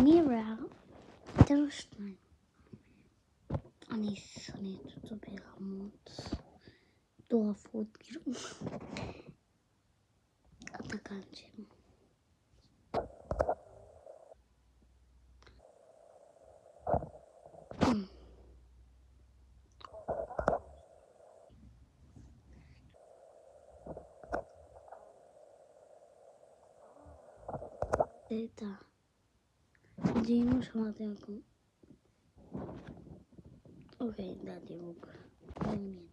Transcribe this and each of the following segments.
מירה, תן לו 2. אני שונאת אותו ברמות מטורפות, כאילו. התקן שלו. זה אמא שמעתי מקום. אוקיי, זה הדירוג. מעניין.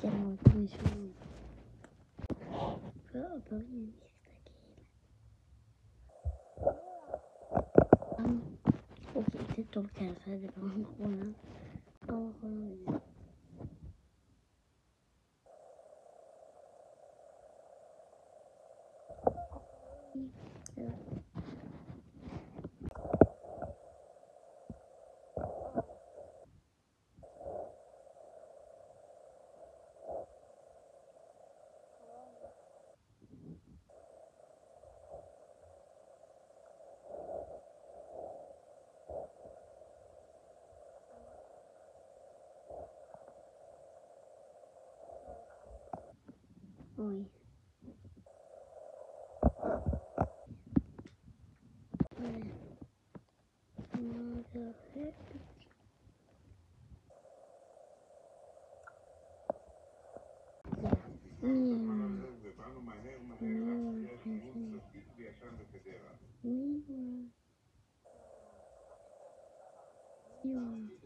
כן, עוד מישהו. בואי נסתכל. אוקיי, זה טוב, כי עשה את זה פעם אחרונה. פעם אחרונה וזה. אוי. מה זה אחר?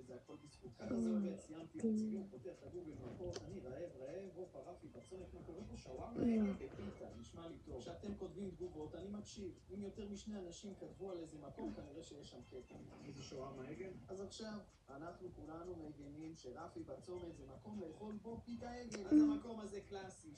וזה הכל בזכותך. אז באמת, סיימתי את הציון, פותח את הגוגל מפות, אני רעב, הופה, רפי, בצומת, מה קורה פה? שווארמה, בפיתה, נשמע לי טוב. כשאתם כותבים תגובות, אני מקשיב. אם יותר משני אנשים כתבו על איזה מקום, כנראה שיש שם קטע. איזה שווארמה עגל? אז עכשיו, אנחנו כולנו מבינים שרפי בצומת זה מקום לאכול בו פיתה עגל. אז המקום הזה קלאסי.